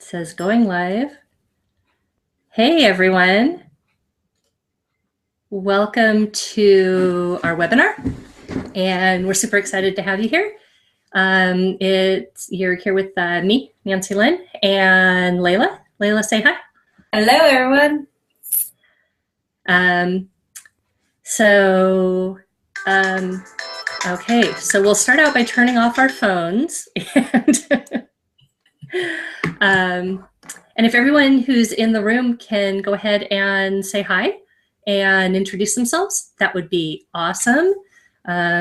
It says going live. Hey, everyone. Welcome to our webinar, and we're super excited to have you here. You're here with me, Nancy-Lynn, and Layla. Layla, say hi. Hello, everyone. Okay, so we'll start out by turning off our phones. And if everyone who's in the room can go ahead and say hi and introduce themselves, that would be awesome.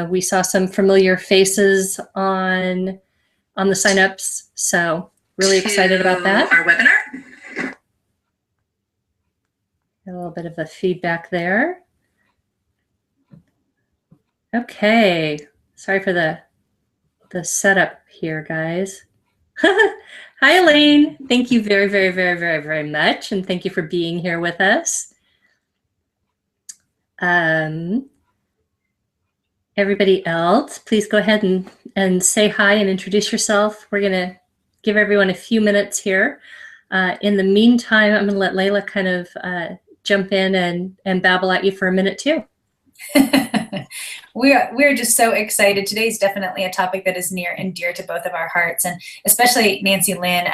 We saw some familiar faces on the signups, so really excited about that. Our webinar. A little bit of a feedback there. Okay, sorry for the setup here, guys. Hi, Elaine. Thank you very, very, very, very, very much, and thank you for being here with us. Everybody else, please go ahead and say hi and introduce yourself. We're going to give everyone a few minutes here. In the meantime, I'm going to let Layla kind of jump in and babble at you for a minute too. We're just so excited. Today's definitely a topic that is near and dear to both of our hearts, and especially Nancy-Lynn.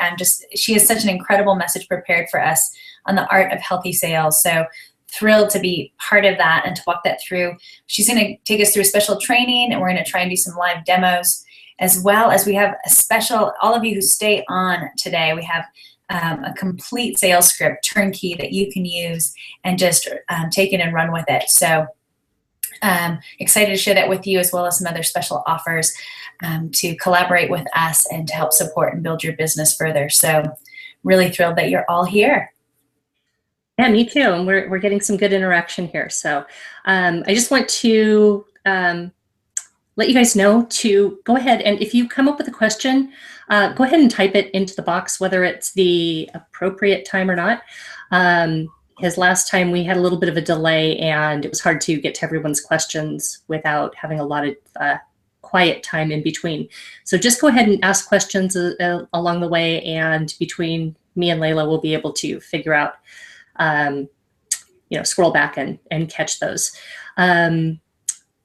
She has such an incredible message prepared for us on the art of healthy sales. So thrilled to be part of that and to walk that through. She's going to take us through a special training, and we're going to try and do some live demos, as well as we have a special, all of you who stay on today, we have a complete sales script, turnkey, that you can use and just take it and run with it. So excited to share that with you, as well as some other special offers to collaborate with us and to help support and build your business further. So really thrilled that you're all here. Yeah, me too. And we're getting some good interaction here. So I just want to let you guys know to go ahead, and if you come up with a question, go ahead and type it into the box, whether it's the appropriate time or not. Because last time we had a little bit of a delay and it was hard to get to everyone's questions without having a lot of quiet time in between. So just go ahead and ask questions along the way, and between me and Layla, we'll be able to figure out, scroll back and catch those.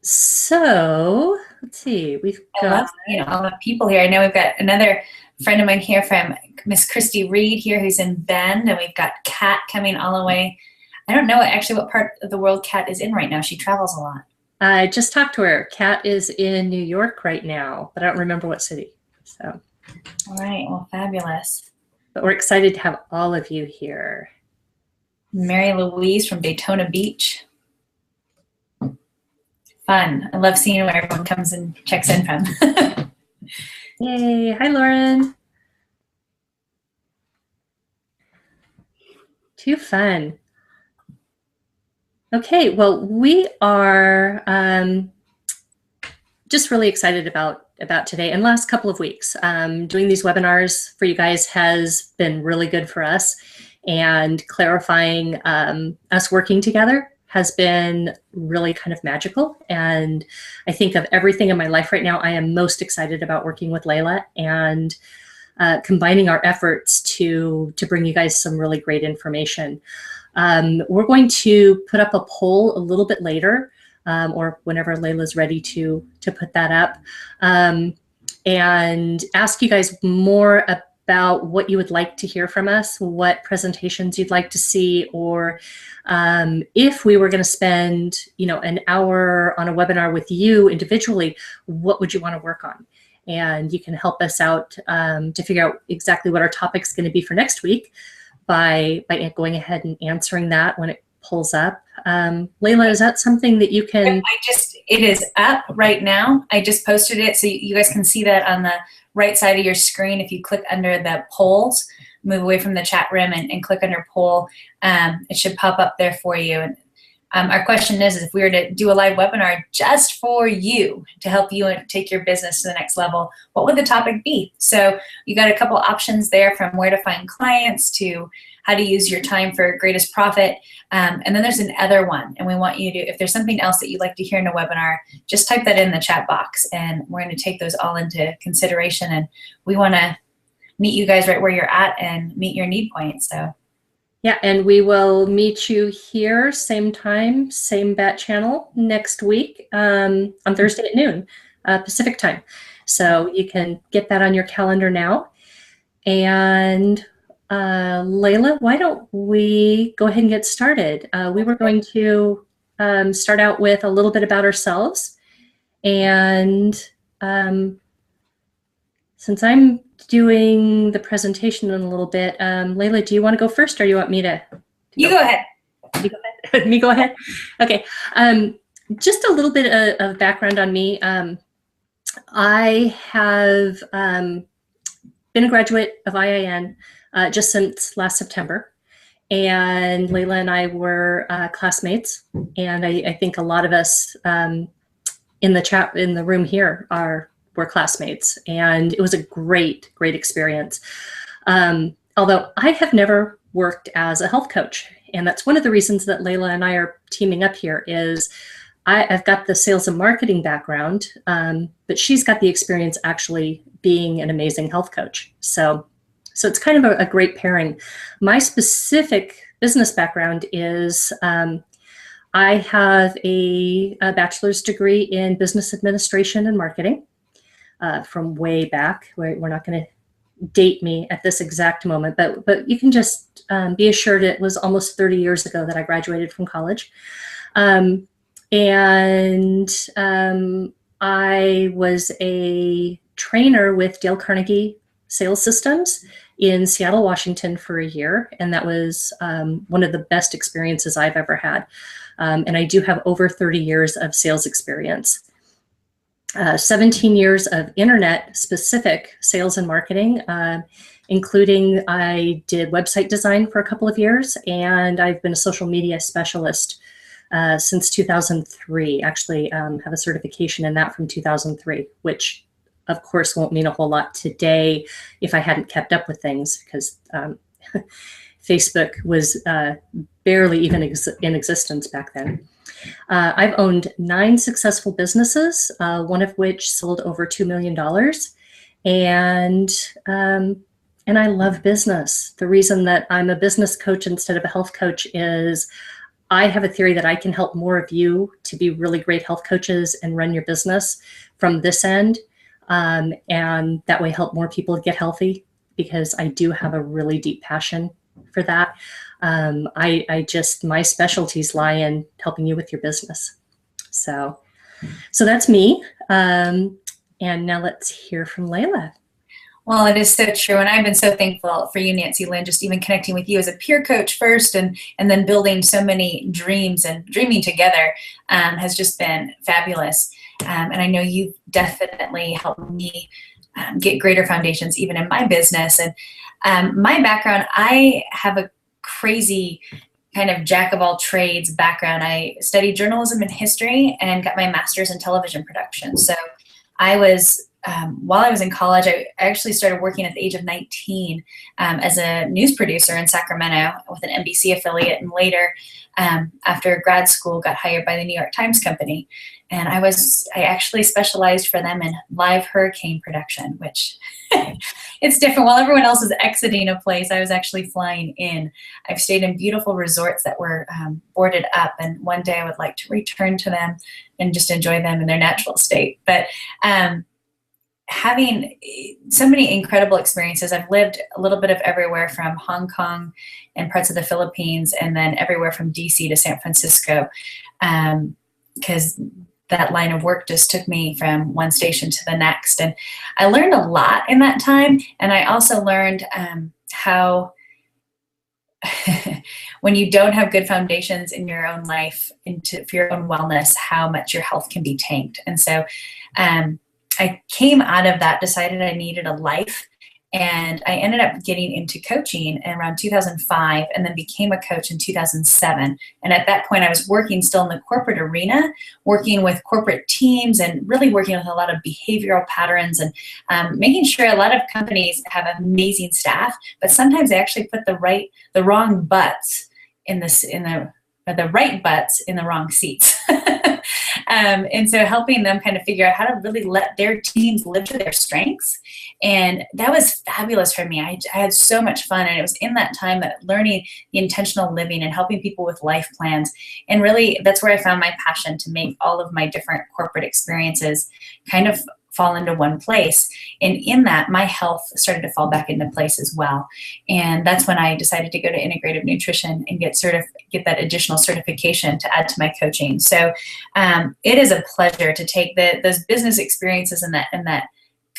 So let's see, we've got all the people here. I know we've got another friend of mine here from Miss Christy Reed here, who's in Bend, and we've got Kat coming all the way. I don't know actually what part of the world Kat is in right now. She travels a lot. I just talked to her. Kat is in New York right now, but I don't remember what city. So, all right, well, fabulous. But we're excited to have all of you here. Mary Louise from Daytona Beach. Fun. I love seeing where everyone comes and checks in from. Yay. Hi, Lauren. Too fun. Okay, well, we are just really excited about today and last couple of weeks. Doing these webinars for you guys has been really good for us, and clarifying us working together has been really kind of magical. And I think of everything in my life right now, I am most excited about working with Layla and combining our efforts to bring you guys some really great information. We're going to put up a poll a little bit later, or whenever Layla's ready to put that up, and ask you guys more about what you would like to hear from us, what presentations you'd like to see, or if we were going to spend, an hour on a webinar with you individually, what would you want to work on? And you can help us out to figure out exactly what our topic's going to be for next week by going ahead and answering that when it pulls up. Layla, is that something that you can? It is up right now. I just posted it, so you guys can see that on the right side of your screen. If you click under the polls, move away from the chat room and click under poll, it should pop up there for you. And our question is if we were to do a live webinar just for you to help you and take your business to the next level, what would the topic be? So you got a couple options there, from where to find clients to how to use your time for greatest profit. And then there's an other one. And we want you to, if there's something else that you'd like to hear in a webinar, just type that in the chat box, and we're going to take those all into consideration. And we want to meet you guys right where you're at and meet your need point. So. Yeah, and we will meet you here, same time, same bat channel next week on Thursday at noon, Pacific time. So you can get that on your calendar now. And Layla, why don't we go ahead and get started? We were going to start out with a little bit about ourselves. And since I'm doing the presentation in a little bit, Layla, do you want to go first, or do you want me to You go ahead. You go ahead. Me go ahead? Okay. Just a little bit of background on me. I have been a graduate of IIN just since last September. And Layla and I were classmates. And I think a lot of us in the room here were classmates. And it was a great experience. Although I have never worked as a health coach. And that's one of the reasons that Layla and I are teaming up here is I've got the sales and marketing background, but she's got the experience actually being an amazing health coach. So it's kind of a great pairing. My specific business background is I have a bachelor's degree in business administration and marketing from way back. We're not going to date me at this exact moment, but you can just be assured it was almost 30 years ago that I graduated from college. I was a trainer with Dale Carnegie Sales Systems in Seattle, Washington for a year. And that was one of the best experiences I've ever had. And I do have over 30 years of sales experience. 17 years of internet-specific sales and marketing, including I did website design for a couple of years, and I've been a social media specialist since 2003. Actually, have a certification in that from 2003, which of course won't mean a whole lot today if I hadn't kept up with things, because Facebook was barely even in existence back then. I've owned 9 successful businesses, one of which sold over $2 million. And I love business. The reason that I'm a business coach instead of a health coach is I have a theory that I can help more of you to be really great health coaches and run your business from this end. And that way help more people get healthy, because I do have a really deep passion for that. My specialties lie in helping you with your business. So that's me. And now let's hear from Layla. Well, it is so true. And I've been so thankful for you, Nancy-Lynn, just even connecting with you as a peer coach first, and then building so many dreams and dreaming together has just been fabulous. And I know you've definitely helped me get greater foundations even in my business. And my background, I have a crazy kind of jack of all trades background. I studied journalism and history and got my master's in television production. So I was, while I was in college, I actually started working at the age of 19 as a news producer in Sacramento with an NBC affiliate, and later after grad school got hired by the New York Times Company. And I actually specialized for them in live hurricane production, which it's different. While everyone else is exiting a place, I was actually flying in. I've stayed in beautiful resorts that were boarded up, and one day I would like to return to them and just enjoy them in their natural state. But having so many incredible experiences, I've lived a little bit of everywhere from Hong Kong and parts of the Philippines, and then everywhere from DC to San Francisco, because that line of work just took me from one station to the next. And I learned a lot in that time. And I also learned how when you don't have good foundations in your own life, for your own wellness, how much your health can be tanked. And so I came out of that, decided I needed a life, and I ended up getting into coaching in around 2005, and then became a coach in 2007. And at that point, I was working still in the corporate arena, working with corporate teams and really working with a lot of behavioral patterns, and making sure a lot of companies have amazing staff, but sometimes they actually put the wrong butts the right butts in the wrong seats. And so helping them kind of figure out how to really let their teams live to their strengths. And that was fabulous for me. I had so much fun. And it was in that time that learning the intentional living and helping people with life plans. And really, that's where I found my passion to make all of my different corporate experiences kind of fall into one place. And in that, my health started to fall back into place as well. And that's when I decided to go to integrative nutrition and get that additional certification to add to my coaching. So it is a pleasure to take those business experiences and that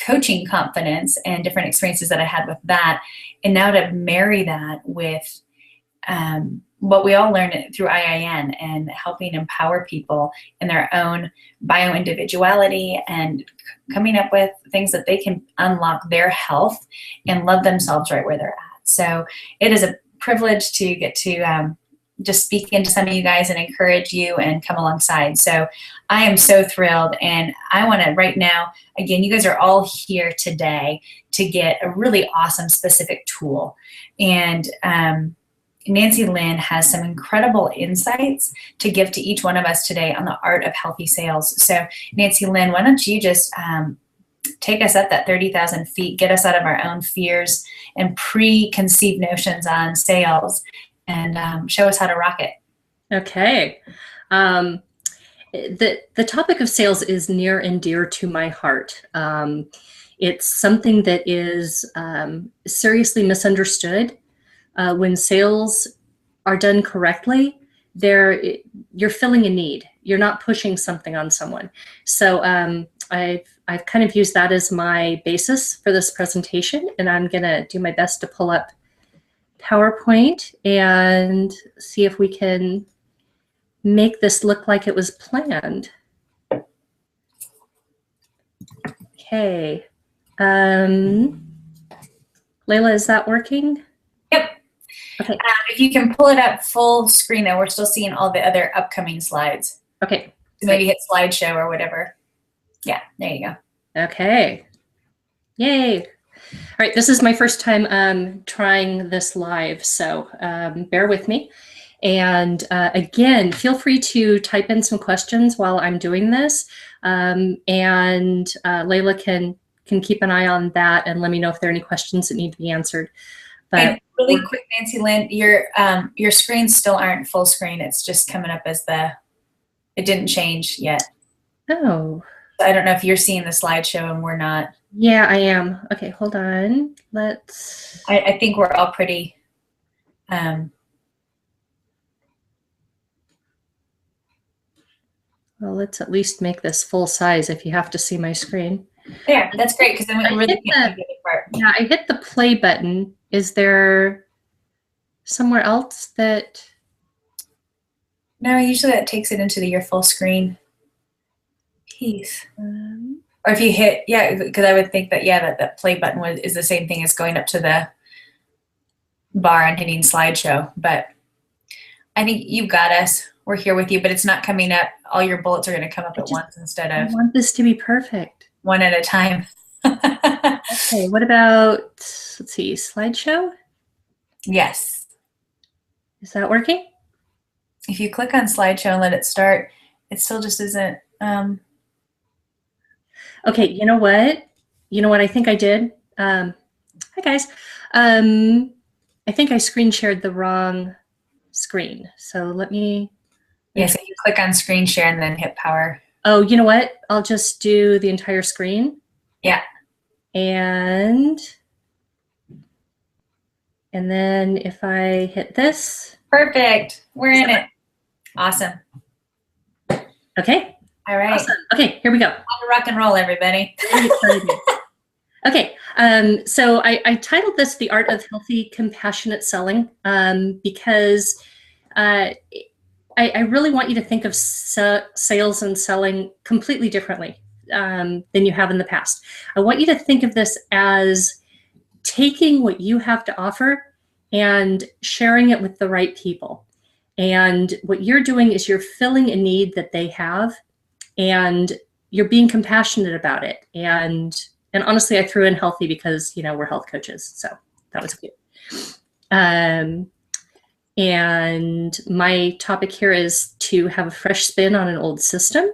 coaching confidence and different experiences that I had with that, and now to marry that with what we all learn through IIN and helping empower people in their own bio-individuality and coming up with things that they can unlock their health and love themselves right where they're at. So it is a privilege to get to just speak into some of you guys and encourage you and come alongside. So I am so thrilled, and I want to right now, again, you guys are all here today to get a really awesome specific tool. And Nancy-Lynn has some incredible insights to give to each one of us today on the art of healthy sales. So Nancy-Lynn, why don't you just take us up that 30,000 feet, get us out of our own fears and preconceived notions on sales, and show us how to rock it. Okay. The topic of sales is near and dear to my heart. It's something that is seriously misunderstood. When sales are done correctly, you're filling a need. You're not pushing something on someone. So I've kind of used that as my basis for this presentation, and I'm gonna do my best to pull up PowerPoint and see if we can make this look like it was planned. Okay. Layla, is that working? Yep. Okay. If you can pull it up full screen, though, we're still seeing all the other upcoming slides. Okay. So maybe hit slideshow or whatever. Yeah, there you go. Okay. Yay. All right, this is my first time trying this live, so bear with me. And again, feel free to type in some questions while I'm doing this. And Layla can keep an eye on that and let me know if there are any questions that need to be answered. But and really quick, Nancy-Lynn, your screens still aren't full screen. It's just coming up as it didn't change yet. Oh. I don't know if you're seeing the slideshow and we're not. Yeah, I am. Okay, hold on. I think we're all pretty. Well, let's at least make this full size if you have to see my screen. Yeah, that's great, because then we really can't get the part. Yeah, I hit the play button. Is there somewhere else that? No, usually that takes it into your full screen piece. Or if you hit, yeah, because I would think that, yeah, that play button is the same thing as going up to the bar and hitting slideshow. But I think you've got us. We're here with you, but it's not coming up. All your bullets are going to come up at once instead of. I want this to be perfect. One at a time. Okay, what about, let's see, slideshow? Yes. Is that working? If you click on slideshow and let it start, it still just isn't. Okay, you know what? I think I did? Hi, guys. I think I screen shared the wrong screen. So let me. Yes, you click on screen share and then hit power. Oh, you know what? I'll just do the entire screen. Yeah. And then if I hit this. Perfect. We're in it. Awesome. Okay. All right. Awesome. Okay, here we go. On to rock and roll, everybody. Okay, so I titled this The Art of Healthy, Compassionate Selling because I really want you to think of sales and selling completely differently than you have in the past. I want you to think of this as taking what you have to offer and sharing it with the right people. And what you're doing is you're filling a need that they have, and you're being compassionate about it. And honestly, I threw in healthy because, we're health coaches. So that was good. And my topic here is to have a fresh spin on an old system.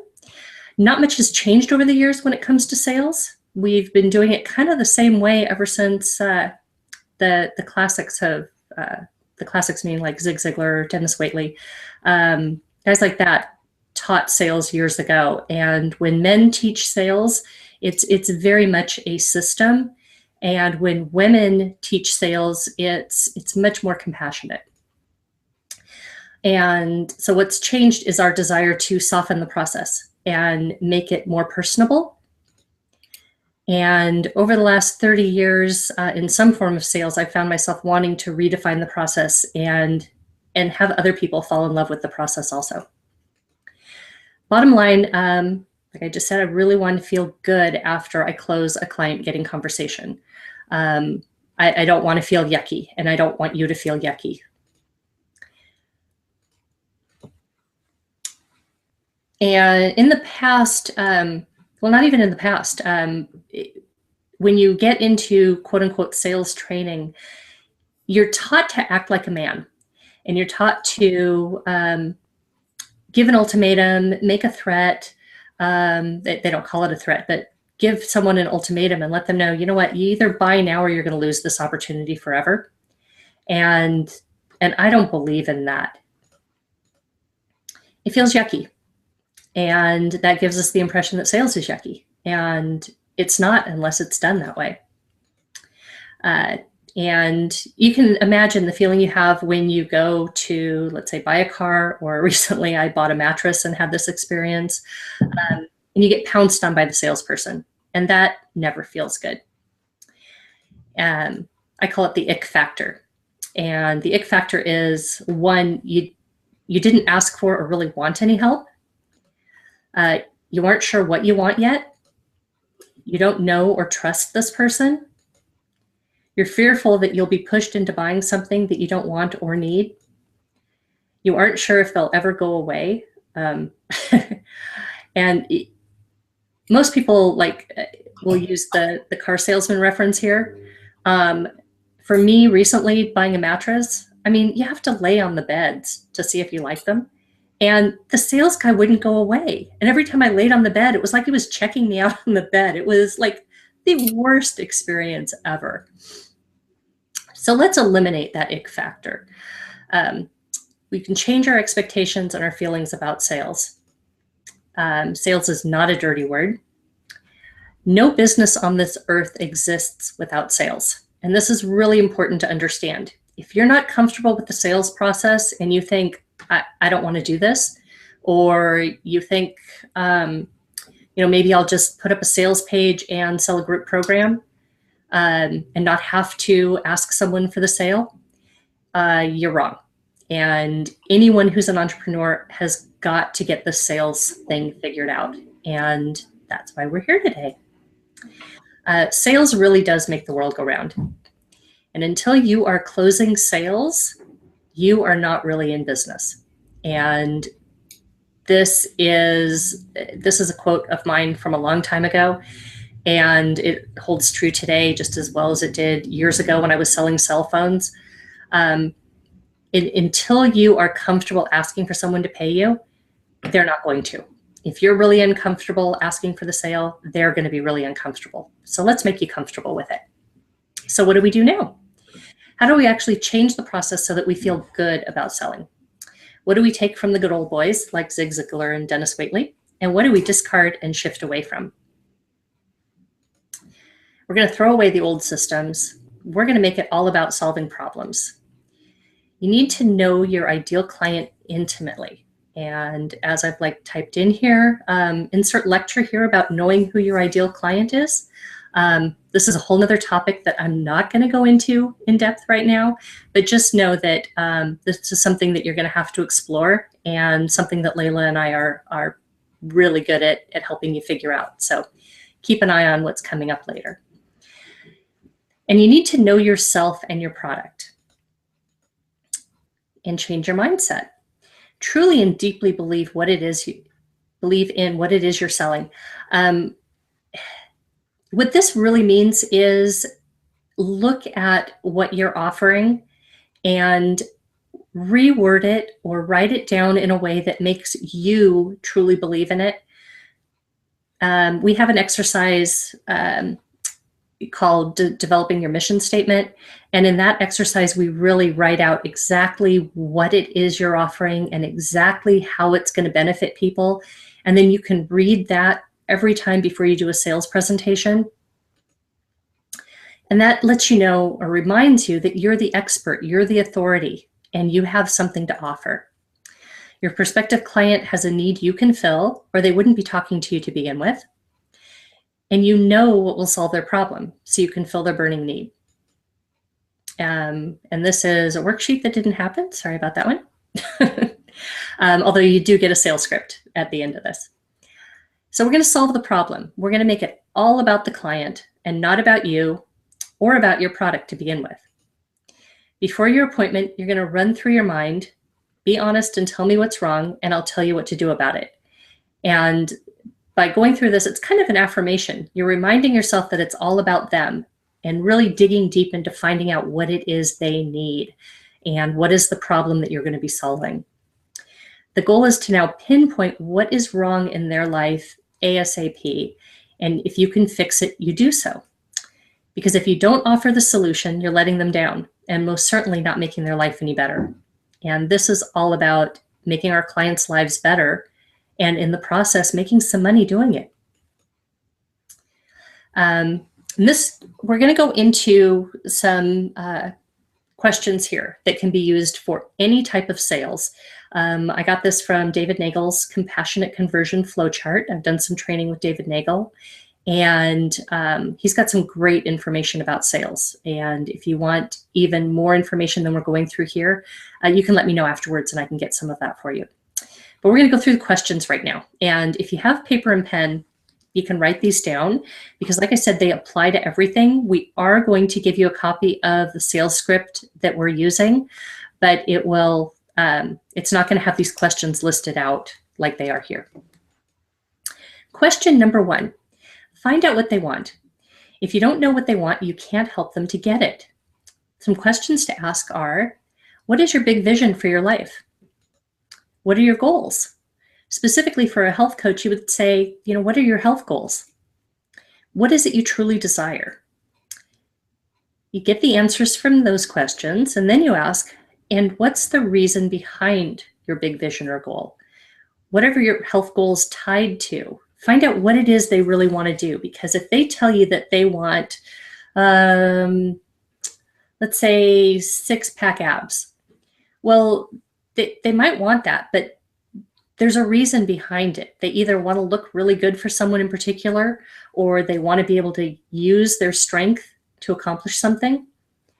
Not much has changed over the years when it comes to sales. We've been doing it kind of the same way ever since the classics have, the classics meaning like Zig Ziglar, Dennis Waitley, guys like that taught sales years ago. And when men teach sales, it's very much a system. And when women teach sales, it's much more compassionate. And so what's changed is our desire to soften the process and make it more personable. And over the last 30 years, in some form of sales, I found myself wanting to redefine the process and have other people fall in love with the process also. Bottom line, like I just said, I really want to feel good after I close a client getting conversation. I don't want to feel yucky, and I don't want you to feel yucky. And in the past, well, not even in the past, when you get into quote unquote sales training, you're taught to act like a man, and you're taught to give an ultimatum, make a threat. They don't call it a threat, but give someone an ultimatum and let them know, you know what, you either buy now or you're going to lose this opportunity forever. And I don't believe in that. It feels yucky. And that gives us the impression that sales is yucky. And it's not unless it's done that way. And you can imagine the feeling you have when you go to, let's say, buy a car, or recently I bought a mattress and had this experience, and you get pounced on by the salesperson. And that never feels good. I call it the ick factor. And the ick factor is, one, you didn't ask for or really want any help. You aren't sure what you want yet. You don't know or trust this person. You're fearful that you'll be pushed into buying something that you don't want or need. You aren't sure if they'll ever go away. And most people will use the car salesman reference here. For me, recently buying a mattress, I mean, you have to lay on the beds to see if you like them. And the sales guy wouldn't go away. And every time I laid on the bed, it was like he was checking me out on the bed. It was like the worst experience ever. So let's eliminate that ick factor. We can change our expectations and our feelings about sales. Sales is not a dirty word. No business on this earth exists without sales. And this is really important to understand. If you're not comfortable with the sales process and you think, I don't want to do this, or you think, maybe I'll just put up a sales page and sell a group program and not have to ask someone for the sale, you're wrong. And anyone who's an entrepreneur has got to get the sales thing figured out. And that's why we're here today. Sales really does make the world go round. And until you are closing sales, you are not really in business. And this is a quote of mine from a long time ago, and it holds true today just as well as it did years ago when I was selling cell phones. Until you are comfortable asking for someone to pay you, they're not going to. If you're really uncomfortable asking for the sale, they're going to be really uncomfortable. So let's make you comfortable with it. So what do we do now? How do we actually change the process so that we feel good about selling? What do we take from the good old boys like Zig Ziglar and Dennis Waitley? And what do we discard and shift away from? We're going to throw away the old systems. We're going to make it all about solving problems. You need to know your ideal client intimately. And as I've typed in here, insert lecture here about knowing who your ideal client is. This is a whole nother topic that I'm not going to go into in depth right now, but just know that this is something that you're going to have to explore, and something that Layla and I are really good at helping you figure out. So keep an eye on what's coming up later. And you need to know yourself and your product and change your mindset. Truly and deeply believe what it is you're selling. What this really means is look at what you're offering and reword it or write it down in a way that makes you truly believe in it. We have an exercise called Developing Your Mission Statement. And in that exercise, we really write out exactly what it is you're offering and exactly how it's going to benefit people. And then you can read that every time before you do a sales presentation. And that lets you know or reminds you that you're the expert, you're the authority, and you have something to offer. Your prospective client has a need you can fill, or they wouldn't be talking to you to begin with. And you know what will solve their problem, so you can fill their burning need. And this is a worksheet that didn't happen. Sorry about that one. Although you do get a sales script at the end of this. So we're going to solve the problem. We're going to make it all about the client and not about you or about your product to begin with. Before your appointment, you're going to run through your mind, be honest and tell me what's wrong, and I'll tell you what to do about it. And by going through this, it's kind of an affirmation. You're reminding yourself that it's all about them and really digging deep into finding out what it is they need and what is the problem that you're going to be solving. The goal is to now pinpoint what is wrong in their life ASAP. And if you can fix it, you do so. Because if you don't offer the solution, you're letting them down and most certainly not making their life any better. And this is all about making our clients' lives better and in the process, making some money doing it. We're going to go into some questions here that can be used for any type of sales. I got this from David Nagel's Compassionate Conversion Flowchart. I've done some training with David Nagel, and he's got some great information about sales. And if you want even more information than we're going through here, you can let me know afterwards and I can get some of that for you. But we're going to go through the questions right now. And if you have paper and pen, you can write these down because, like I said, they apply to everything. We are going to give you a copy of the sales script that we're using, but it will, it's not going to have these questions listed out like they are here. Question number 1, find out what they want. If you don't know what they want, you can't help them to get it. Some questions to ask are, what is your big vision for your life? What are your goals? Specifically for a health coach, you would say, what are your health goals? What is it you truly desire? You get the answers from those questions, and then you ask, and what's the reason behind your big vision or goal? Whatever your health goal is tied to, find out what it is they really want to do. Because if they tell you that they want, let's say 6-pack abs, well, they might want that, but there's a reason behind it. They either want to look really good for someone in particular, or they want to be able to use their strength to accomplish something.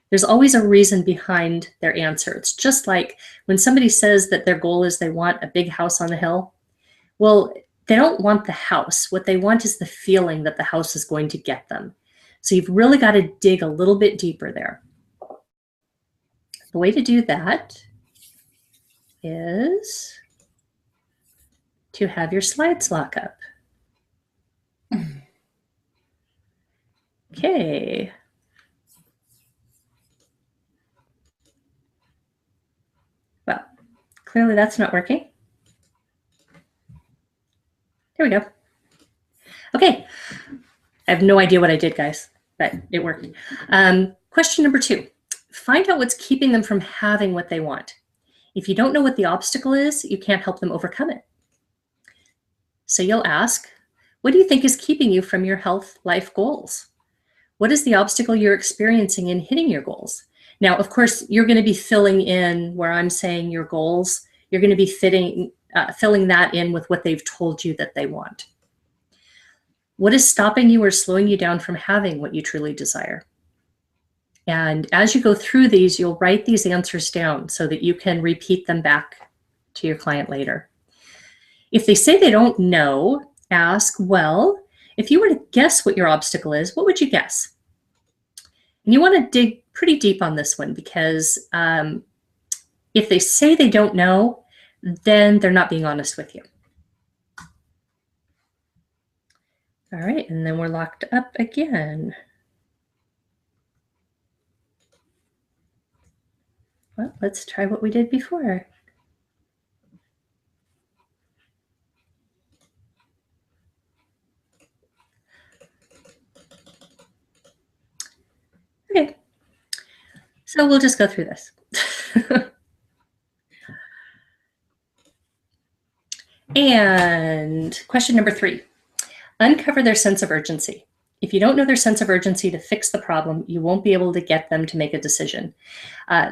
There's always a reason behind their answer. It's just like when somebody says that their goal is they want a big house on the hill. Well, they don't want the house. What they want is the feeling that the house is going to get them. So you've really got to dig a little bit deeper there. The way to do that is to have your slides lock up. Okay. Well, clearly that's not working. There we go. Okay. I have no idea what I did, guys, but it worked. Question number 2, find out what's keeping them from having what they want. If you don't know what the obstacle is, you can't help them overcome it. So you'll ask, what do you think is keeping you from your health life goals? What is the obstacle you're experiencing in hitting your goals? Now, of course, you're going to be filling in where I'm saying your goals. You're going to be filling that in with what they've told you that they want. What is stopping you or slowing you down from having what you truly desire? And as you go through these, you'll write these answers down so that you can repeat them back to your client later. If they say they don't know, ask, well, if you were to guess what your obstacle is, what would you guess? And you want to dig pretty deep on this one because if they say they don't know, then they're not being honest with you. All right, and then we're locked up again. Well, let's try what we did before. So we'll just go through this. And question number 3, uncover their sense of urgency. If you don't know their sense of urgency to fix the problem, you won't be able to get them to make a decision.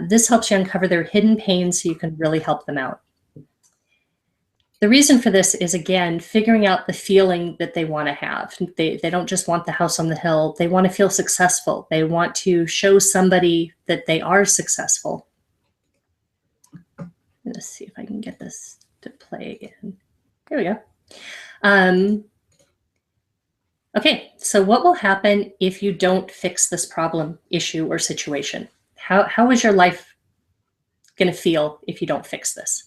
This helps you uncover their hidden pains so you can really help them out. The reason for this is, again, figuring out the feeling that they want to have. They don't just want the house on the hill. They want to feel successful. They want to show somebody that they are successful. Let's see if I can get this to play again. There we go. Okay, so what will happen if you don't fix this problem, issue, or situation? How is your life going to feel if you don't fix this?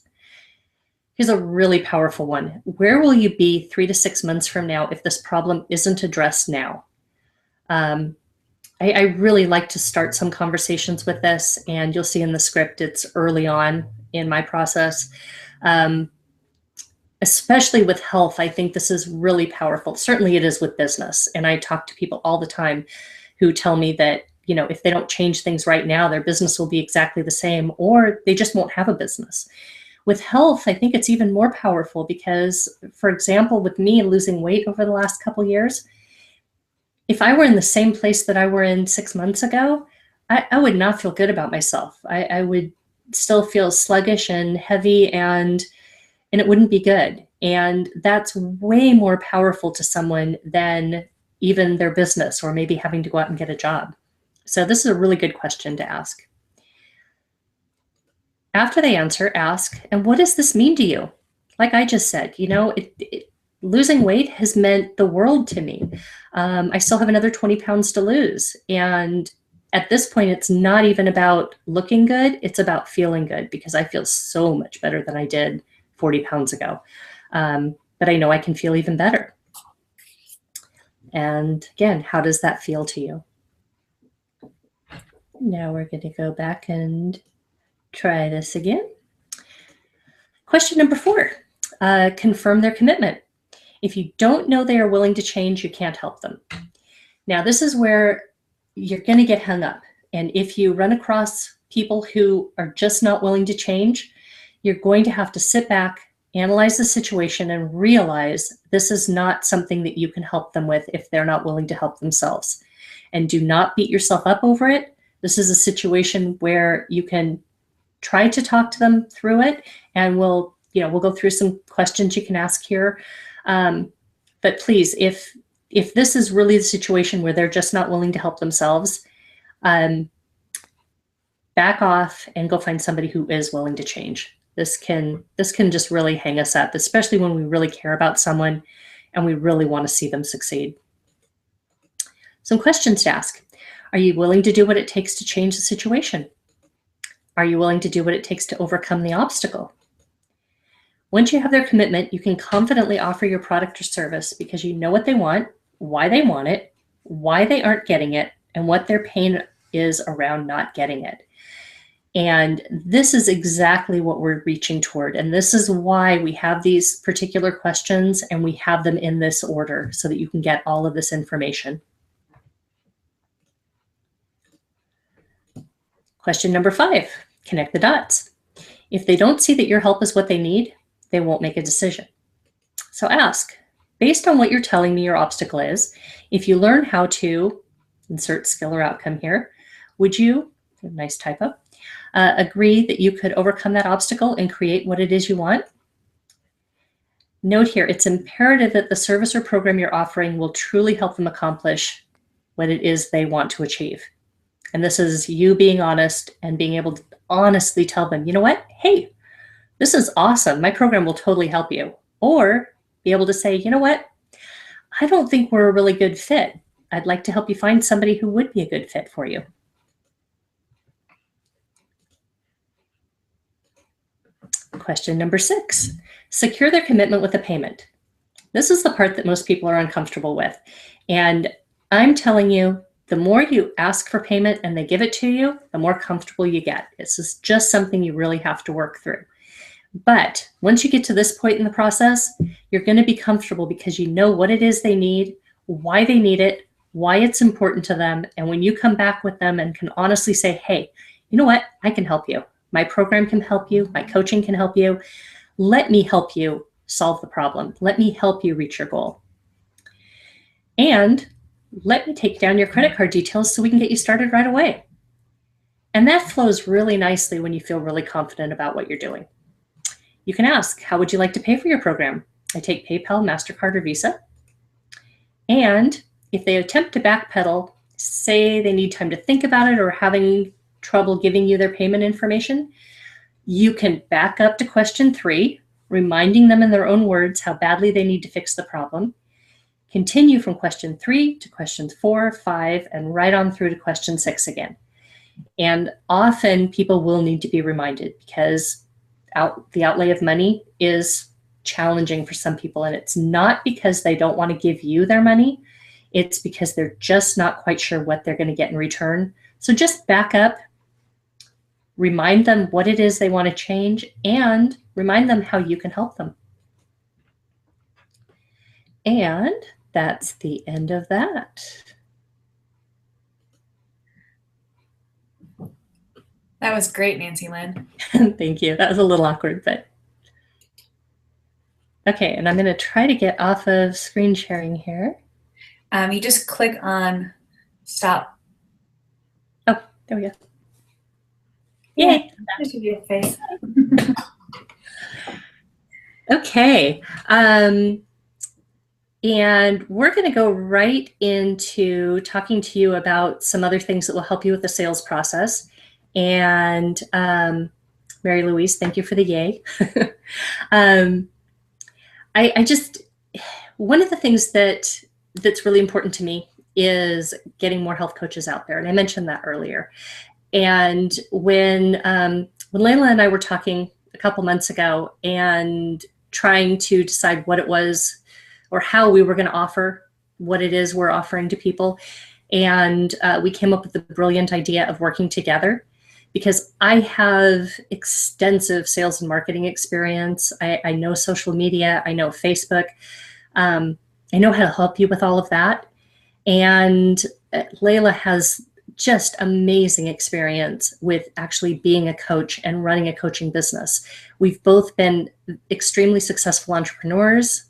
Here's a really powerful one. Where will you be 3 to 6 months from now if this problem isn't addressed now? I really like to start some conversations with this, and you'll see in the script it's early on in my process. Especially with health, I think this is really powerful. Certainly it is with business. And I talk to people all the time who tell me that, you know, if they don't change things right now, their business will be exactly the same, or they just won't have a business. With health, I think it's even more powerful because, for example, with me losing weight over the last couple years, if I were in the same place that I were in 6 months ago, I would not feel good about myself. I would still feel sluggish and heavy, and it wouldn't be good. And that's way more powerful to someone than even their business or maybe having to go out and get a job. So this is a really good question to ask. After they answer, ask, and what does this mean to you? Like I just said, you know, losing weight has meant the world to me. I still have another 20 pounds to lose. And at this point, it's not even about looking good. It's about feeling good, because I feel so much better than I did 40 pounds ago. But I know I can feel even better. And again, how does that feel to you? Now we're going to go back and try this again. Question number 4, confirm their commitment. If you don't know they are willing to change, you can't help them. Now, this is where you're going to get hung up. And if you run across people who are just not willing to change, you're going to have to sit back, analyze the situation, and realize this is not something that you can help them with if they're not willing to help themselves. And do not beat yourself up over it. This is a situation where you can try to talk to them through it, and we'll go through some questions you can ask here. But please, if this is really the situation where they're just not willing to help themselves, back off and go find somebody who is willing to change. This can just really hang us up, especially when we really care about someone and we really want to see them succeed. Some questions to ask. Are you willing to do what it takes to change the situation? Are you willing to do what it takes to overcome the obstacle? Once you have their commitment, you can confidently offer your product or service because you know what they want, why they want it, why they aren't getting it, and what their pain is around not getting it. And this is exactly what we're reaching toward. And this is why we have these particular questions and we have them in this order so that you can get all of this information. Question number 5, connect the dots. If they don't see that your help is what they need, they won't make a decision. So ask, based on what you're telling me your obstacle is, if you learn how to insert skill or outcome here, would you, nice typo, agree that you could overcome that obstacle and create what it is you want? Note here, it's imperative that the service or program you're offering will truly help them accomplish what it is they want to achieve. And this is you being honest and being able to honestly tell them, you know what? Hey, this is awesome. My program will totally help you. Or be able to say, you know what? I don't think we're a really good fit. I'd like to help you find somebody who would be a good fit for you. Question number 6, secure their commitment with a payment. This is the part that most people are uncomfortable with. And I'm telling you, the more you ask for payment and they give it to you, the more comfortable you get. This is just something you really have to work through. But once you get to this point in the process, you're going to be comfortable because you know what it is they need, why they need it, why it's important to them. And when you come back with them and can honestly say, hey, you know what, I can help you. My program can help you. My coaching can help you. Let me help you solve the problem. Let me help you reach your goal. And let me take down your credit card details so we can get you started right away. And that flows really nicely when you feel really confident about what you're doing. You can ask, how would you like to pay for your program? I take PayPal, MasterCard, or Visa. And if they attempt to backpedal, say they need time to think about it or having trouble giving you their payment information, you can back up to question 3, reminding them in their own words how badly they need to fix the problem. Continue from question 3 to questions 4, 5, and right on through to question 6 again. And often people will need to be reminded because the outlay of money is challenging for some people. And it's not because they don't want to give you their money. It's because they're just not quite sure what they're going to get in return. So just back up, remind them what it is they want to change, and remind them how you can help them. And that's the end of that. That was great, Nancy-Lynn. Thank you. That was a little awkward, but okay. And I'm going to try to get off of screen sharing here. You just click on stop. Oh, there we go. Yay. That should be a face. Okay. And we're going to go right into talking to you about some other things that will help you with the sales process. And Mary Louise, thank you for the yay. I just, one of the things that's really important to me is getting more health coaches out there. And I mentioned that earlier. And when Layla and I were talking a couple months ago and trying to decide what it was or how we were going to offer what it is we're offering to people, and we came up with the brilliant idea of working together. Because I have extensive sales and marketing experience. I know social media, I know Facebook. I know how to help you with all of that. And Layla has just amazing experience with actually being a coach and running a coaching business. We've both been extremely successful entrepreneurs,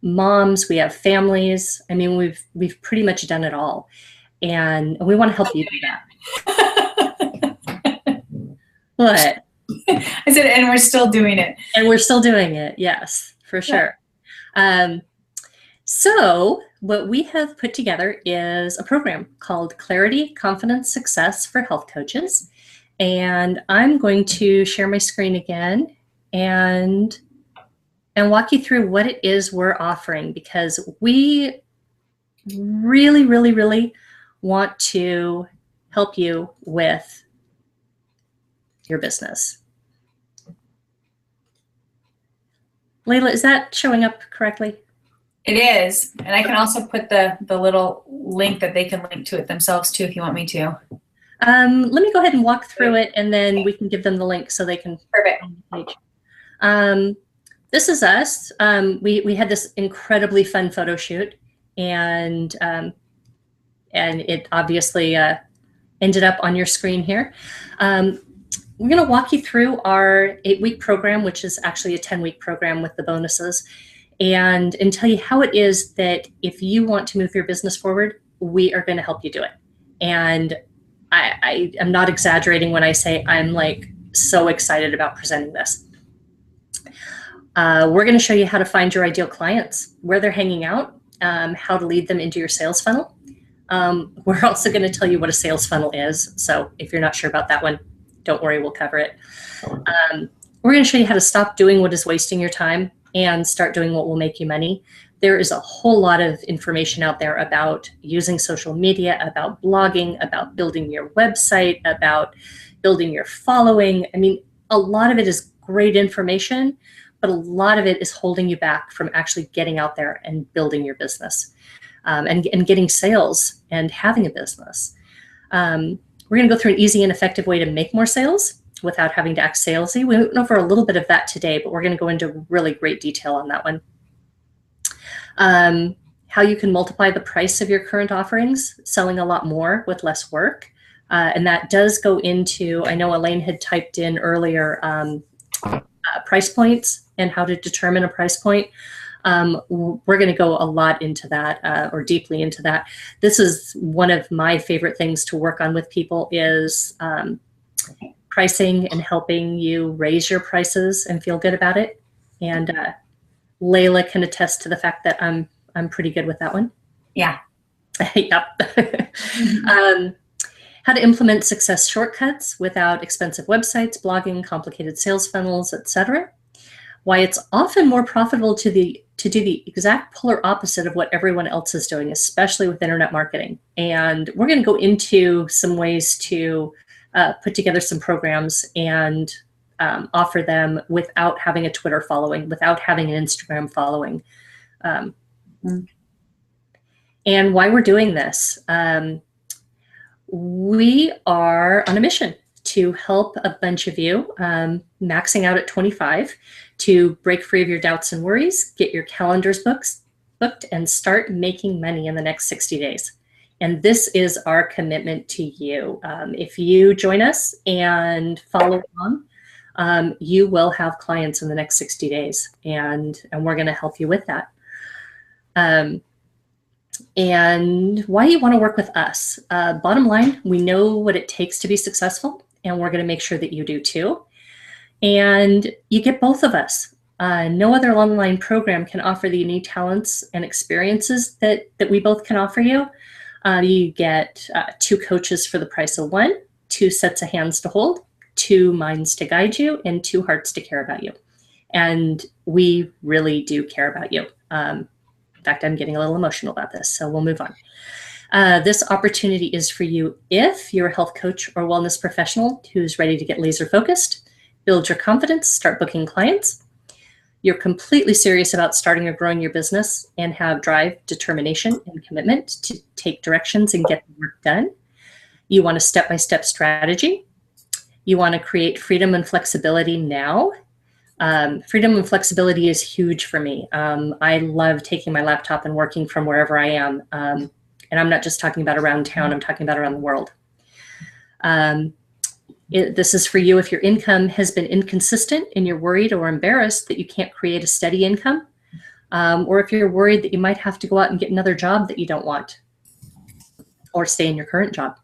moms, we have families. I mean, we've pretty much done it all. And we want to help you do that. What? I said, and we're still doing it. And we're still doing it, yes, for sure. So what we have put together is a program called Clarity, Confidence, Success for Health Coaches. And I'm going to share my screen again and walk you through what it is we're offering, because we really, really, really want to help you with your business. Layla, is that showing up correctly? It is. And I can also put the little link that they can link to it themselves too, if you want me to. Let me go ahead and walk through it, and then we can give them the link so they can. Perfect. This is us. We had this incredibly fun photo shoot, and it obviously ended up on your screen here. We're going to walk you through our 8-week program, which is actually a 10-week program with the bonuses, and tell you how it is that if you want to move your business forward, we are going to help you do it. And I am not exaggerating when I say I'm like so excited about presenting this. We're going to show you how to find your ideal clients, where they're hanging out, how to lead them into your sales funnel. We're also going to tell you what a sales funnel is. So if you're not sure about that one, don't worry, we'll cover it. We're going to show you how to stop doing what is wasting your time and start doing what will make you money. There is a whole lot of information out there about using social media, about blogging, about building your website, about building your following. I mean, a lot of it is great information, but a lot of it is holding you back from actually getting out there and building your business and getting sales and having a business. We're going to go through an easy and effective way to make more sales without having to act salesy. We went over a little bit of that today, but we're going to go into really great detail on that one. How you can multiply the price of your current offerings, selling a lot more with less work. And that does go into, I know Elaine had typed in earlier, price points and how to determine a price point. We're going to go a lot into that, or deeply into that. This is one of my favorite things to work on with people is pricing and helping you raise your prices and feel good about it. And Layla can attest to the fact that I'm pretty good with that one. Yeah. Yep. How to implement success shortcuts without expensive websites, blogging, complicated sales funnels, etc. Why it's often more profitable to do the exact polar opposite of what everyone else is doing, especially with internet marketing. And we're going to go into some ways to put together some programs and offer them without having a Twitter following, without having an Instagram following. And why we're doing this. We are on a mission to help a bunch of you, maxing out at 25, to break free of your doubts and worries, get your calendars booked, and start making money in the next 60 days. And this is our commitment to you. If you join us and follow along, you will have clients in the next 60 days, and we're going to help you with that. And why you want to work with us. Bottom line, we know what it takes to be successful, and we're going to make sure that you do too. And you get both of us. No other online program can offer the unique talents and experiences that we both can offer you. You get 2 coaches for the price of 1, 2 sets of hands to hold, 2 minds to guide you, and 2 hearts to care about you. And we really do care about you. In fact, I'm getting a little emotional about this, so we'll move on. This opportunity is for you if you're a health coach or wellness professional who's ready to get laser focused, build your confidence, start booking clients. You're completely serious about starting or growing your business and have drive, determination, and commitment to take directions and get the work done. You want a step-by-step strategy. You want to create freedom and flexibility now. Freedom and flexibility is huge for me. I love taking my laptop and working from wherever I am. And I'm not just talking about around town, I'm talking about around the world. This is for you if your income has been inconsistent and you're worried or embarrassed that you can't create a steady income, or if you're worried that you might have to go out and get another job that you don't want or stay in your current job.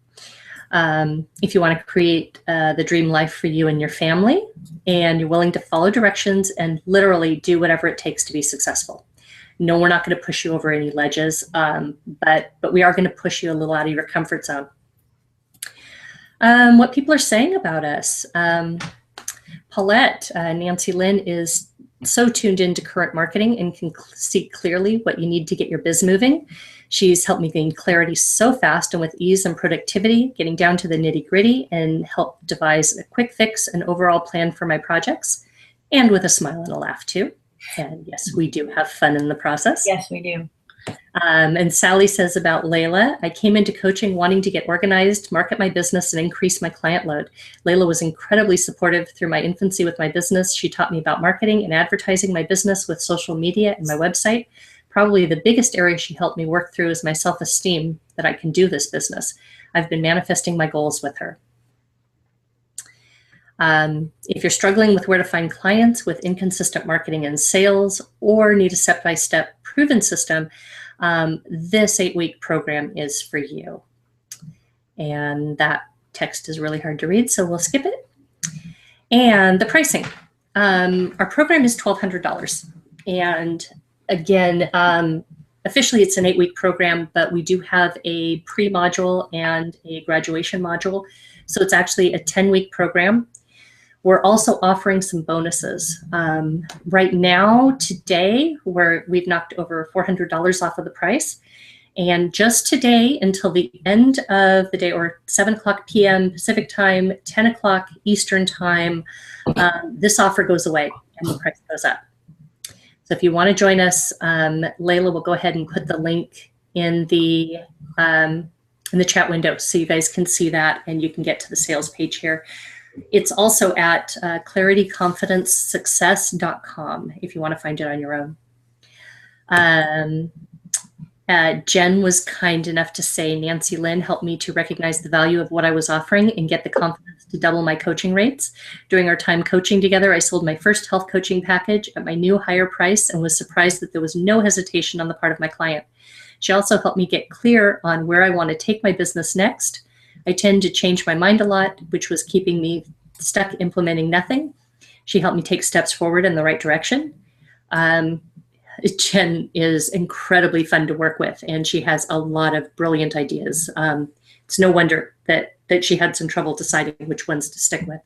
If you want to create the dream life for you and your family, and you're willing to follow directions and literally do whatever it takes to be successful. No, we're not going to push you over any ledges, but we are going to push you a little out of your comfort zone. What people are saying about us. Paulette, Nancy-Lynn is so tuned into current marketing and can see clearly what you need to get your biz moving. She's helped me gain clarity so fast and with ease and productivity, getting down to the nitty-gritty and help devise a quick fix and overall plan for my projects, and with a smile and a laugh too. And yes, we do have fun in the process. Yes, we do. And Sally says about Layla, I came into coaching wanting to get organized, market my business, and increase my client load. Layla was incredibly supportive through my infancy with my business. She taught me about marketing and advertising my business with social media and my website. Probably the biggest area she helped me work through is my self-esteem that I can do this business. I've been manifesting my goals with her. If you're struggling with where to find clients with inconsistent marketing and sales, or need a step-by-step proven system, this 8-week program is for you. And that text is really hard to read, so we'll skip it. And the pricing. Our program is $1,200. And again, officially it's an 8-week program, but we do have a pre-module and a graduation module. So it's actually a 10-week program. We're also offering some bonuses. Right now, today, we've knocked over $400 off of the price. And just today until the end of the day, or 7 o'clock p.m. Pacific time, 10 o'clock Eastern time, this offer goes away and the price goes up. So if you want to join us, Layla will go ahead and put the link in the chat window so you guys can see that and you can get to the sales page here. It's also at clarityconfidencesuccess.com if you want to find it on your own. Jen was kind enough to say Nancy-Lynn helped me to recognize the value of what I was offering and get the confidence to double my coaching rates. During our time coaching together, I sold my first health coaching package at my new higher price and was surprised that there was no hesitation on the part of my client. She also helped me get clear on where I want to take my business next. I tend to change my mind a lot, which was keeping me stuck implementing nothing. She helped me take steps forward in the right direction. Jen is incredibly fun to work with, and she has a lot of brilliant ideas. It's no wonder that she had some trouble deciding which ones to stick with.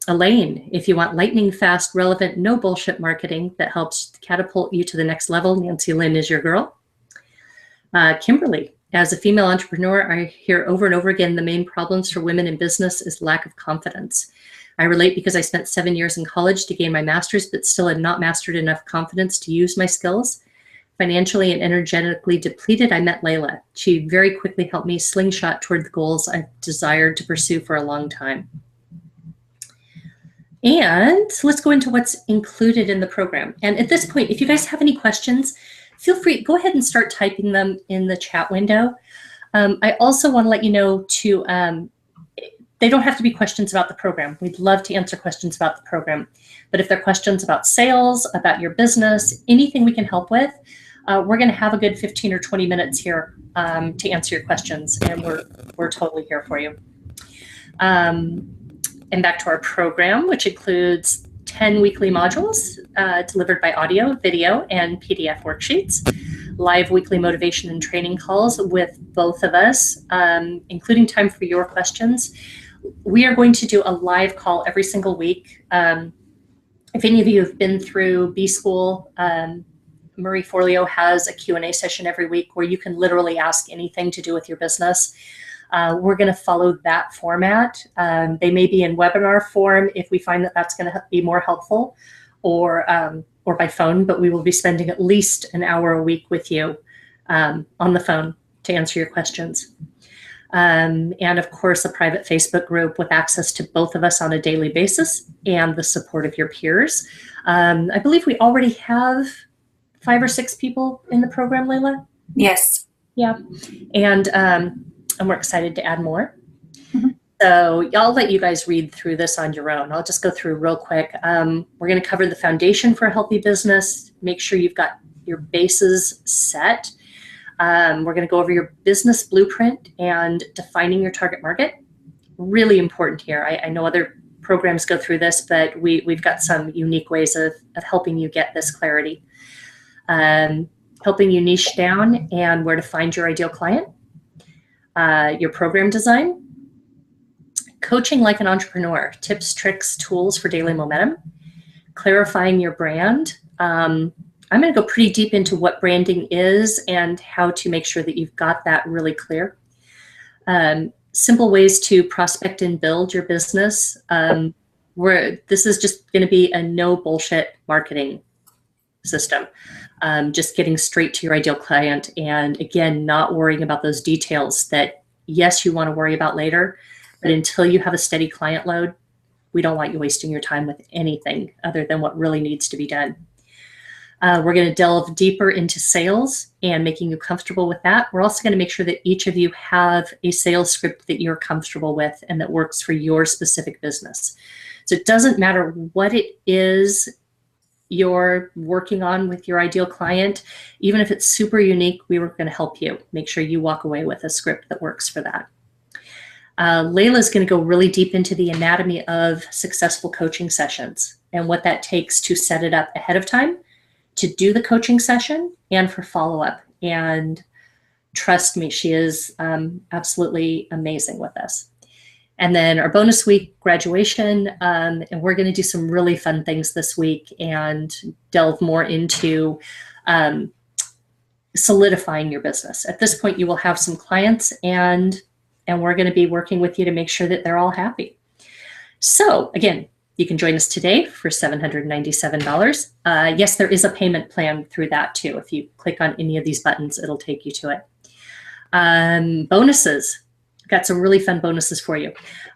Elaine, if you want lightning fast, relevant, no bullshit marketing that helps catapult you to the next level, Nancy-Lynn is your girl. Kimberly, as a female entrepreneur, I hear over and over again the main problems for women in business is lack of confidence. I relate because I spent 7 years in college to gain my master's, but still had not mastered enough confidence to use my skills. Financially and energetically depleted, I met Layla. She very quickly helped me slingshot toward the goals I've desired to pursue for a long time. And let's go into what's included in the program. And at this point, if you guys have any questions, feel free, go ahead and start typing them in the chat window. I also want to let you know they don't have to be questions about the program. We'd love to answer questions about the program. But if they're questions about sales, about your business, anything we can help with, we're going to have a good 15 or 20 minutes here to answer your questions. And we're totally here for you. And back to our program, which includes 10 weekly modules delivered by audio, video, and PDF worksheets. Live weekly motivation and training calls with both of us, including time for your questions. We are going to do a live call every single week. If any of you have been through B-School, Marie Forleo has a Q&A session every week where you can literally ask anything to do with your business. We're going to follow that format. They may be in webinar form if we find that that's going to be more helpful, or by phone, but we will be spending at least an hour a week with you on the phone to answer your questions. And of course, a private Facebook group with access to both of us on a daily basis and the support of your peers. I believe we already have 5 or 6 people in the program, Layla? Yes. Yeah. And we're excited to add more. Mm-hmm. So I'll let you guys read through this on your own. I'll just go through real quick. We're going to cover the foundation for a healthy business. Make sure you've got your bases set. We're going to go over your business blueprint and defining your target market. Really important here. I know other programs go through this, but we've got some unique ways of helping you get this clarity. Helping you niche down and where to find your ideal client. Your program design. Coaching like an entrepreneur. Tips, tricks, tools for daily momentum. Clarifying your brand. I'm going to go pretty deep into what branding is and how to make sure that you've got that really clear. Simple ways to prospect and build your business. This is just going to be a no bullshit marketing system. Just getting straight to your ideal client, and again, not worrying about those details that, yes, you want to worry about later, but until you have a steady client load, we don't want you wasting your time with anything other than what really needs to be done. We're going to delve deeper into sales and making you comfortable with that. We're also going to make sure that each of you have a sales script that you're comfortable with and that works for your specific business. So it doesn't matter what it is you're working on with your ideal client. Even if it's super unique, we were going to help you make sure you walk away with a script that works for that. Layla's going to go really deep into the anatomy of successful coaching sessions and what that takes to set it up ahead of time, to do the coaching session, and for follow-up. And trust me, she is absolutely amazing with us. And then our bonus week, graduation, and we're going to do some really fun things this week and delve more into solidifying your business. At this point, you will have some clients, and we're going to be working with you to make sure that they're all happy. So again, you can join us today for $797. Yes, there is a payment plan through that too. If you click on any of these buttons, it'll take you to it. Bonuses. got some really fun bonuses for you.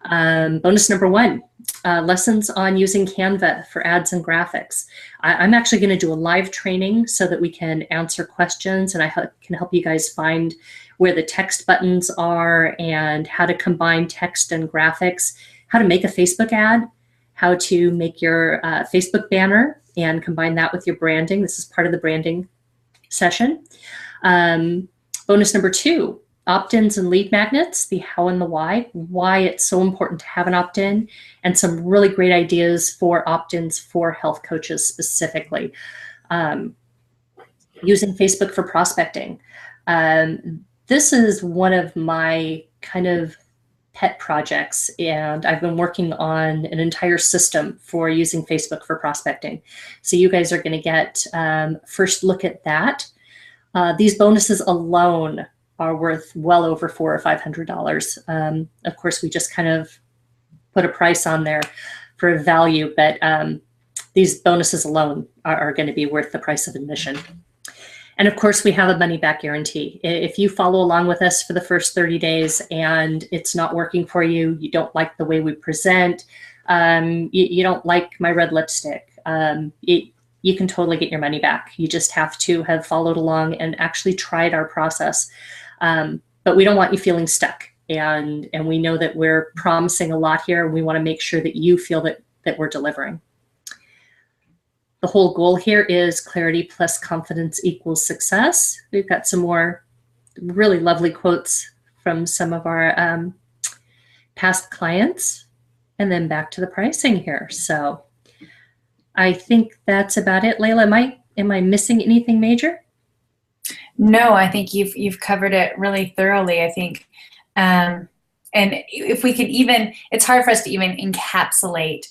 Bonus number 1, lessons on using Canva for ads and graphics. I'm actually going to do a live training so that we can answer questions, and I can help you guys find where the text buttons are and how to combine text and graphics, how to make a Facebook ad, how to make your Facebook banner and combine that with your branding. This is part of the branding session. Bonus number 2, opt-ins and lead magnets, the how and the why it's so important to have an opt-in, and some really great ideas for opt-ins for health coaches specifically. Using Facebook for prospecting. This is one of my kind of pet projects, and I've been working on an entire system for using Facebook for prospecting. So you guys are going to get first look at that. These bonuses alone are worth well over $400 or $500. Of course, we just kind of put a price on there for a value, but these bonuses alone are going to be worth the price of admission. And of course, we have a money back guarantee. If you follow along with us for the first 30 days and it's not working for you, you don't like the way we present, you don't like my red lipstick, you can totally get your money back. You just have to have followed along and actually tried our process. But we don't want you feeling stuck. And we know that we're promising a lot here. We want to make sure that you feel that we're delivering. The whole goal here is clarity plus confidence equals success. We've got some more really lovely quotes from some of our past clients, and then back to the pricing here. So I think that's about it. Layla, am I missing anything major? No, I think you've covered it really thoroughly. I think, and if we could even, it's hard for us to even encapsulate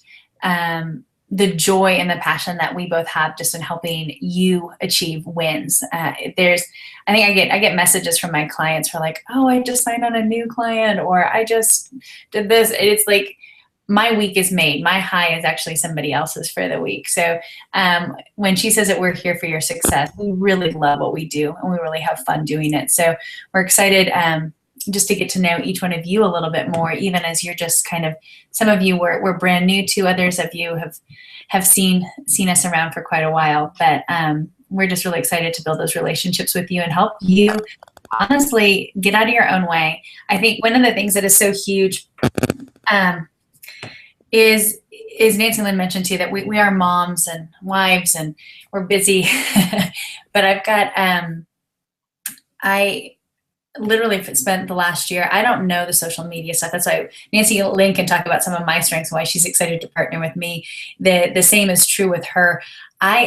the joy and the passion that we both have just in helping you achieve wins. I think I get messages from my clients who are like, oh, I just signed on a new client, or I just did this. It's like, my week is made. My high is actually somebody else's for the week. So when she says that we're here for your success, we really love what we do and we really have fun doing it. So we're excited just to get to know each one of you a little bit more, even as you're just kind of, some of you were brand new to, others of you have seen us around for quite a while. But we're just really excited to build those relationships with you and help you honestly get out of your own way. I think one of the things that is so huge is Nancy-Lynn mentioned too, that we are moms and wives and we're busy. But I've got, I literally spent the last year, I don't know the social media stuff. That's why Nancy-Lynn can talk about some of my strengths and why she's excited to partner with me. The same is true with her.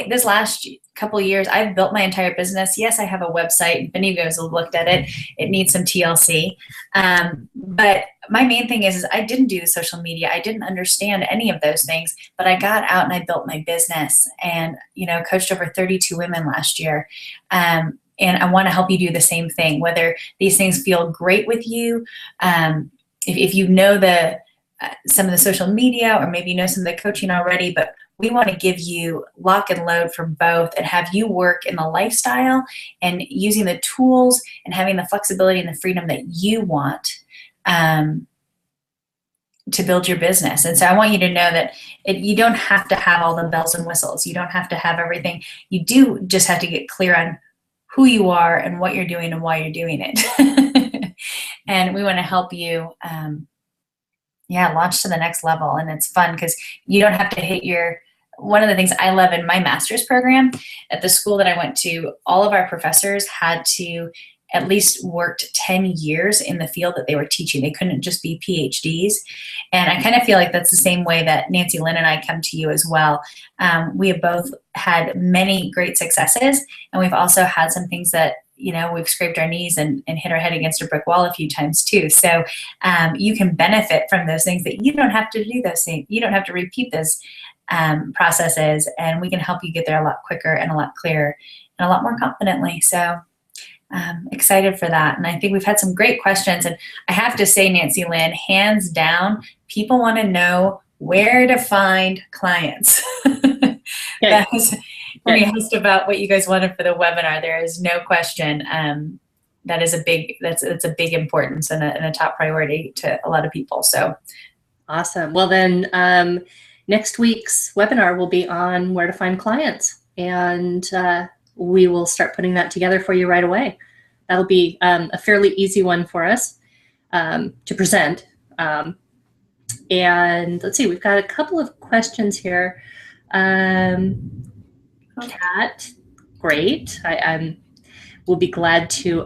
This last couple of years, I've built my entire business. Yes, I have a website. If any of you guys have looked at it, it needs some TLC. But my main thing is I didn't do the social media. I didn't understand any of those things, but I got out and I built my business and, coached over 32 women last year. And I want to help you do the same thing, whether these things feel great with you. If you know some of the social media, or maybe you know some of the coaching already, but we want to give you lock and load for both and have you work in the lifestyle and using the tools and having the flexibility and the freedom that you want to build your business. And so I want you to know that you don't have to have all the bells and whistles. You don't have to have everything. You do just have to get clear on who you are and what you're doing and why you're doing it. And we want to help you launch to the next level. And it's fun because you don't have to hit one of the things I love in my master's program at the school that I went to, all of our professors had to at least worked 10 years in the field that they were teaching. They couldn't just be PhDs. And I kind of feel like that's the same way that Nancy-Lynn and I come to you as well. We have both had many great successes, and we've also had some things that we've scraped our knees and hit our head against a brick wall a few times too. So you can benefit from those things that you don't have to do those things. You don't have to repeat those processes, and we can help you get there a lot quicker and a lot clearer and a lot more confidently. So excited for that. And I think we've had some great questions. And I have to say, Nancy-Lynn, hands down, people want to know where to find clients. That was when we asked about what you guys wanted for the webinar. There is no question. that is it's a big importance and a top priority to a lot of people. So awesome. Well, then next week's webinar will be on where to find clients, and we will start putting that together for you right away. That'll be a fairly easy one for us to present. And let's see, we've got a couple of questions here. Kat, great. I will be glad to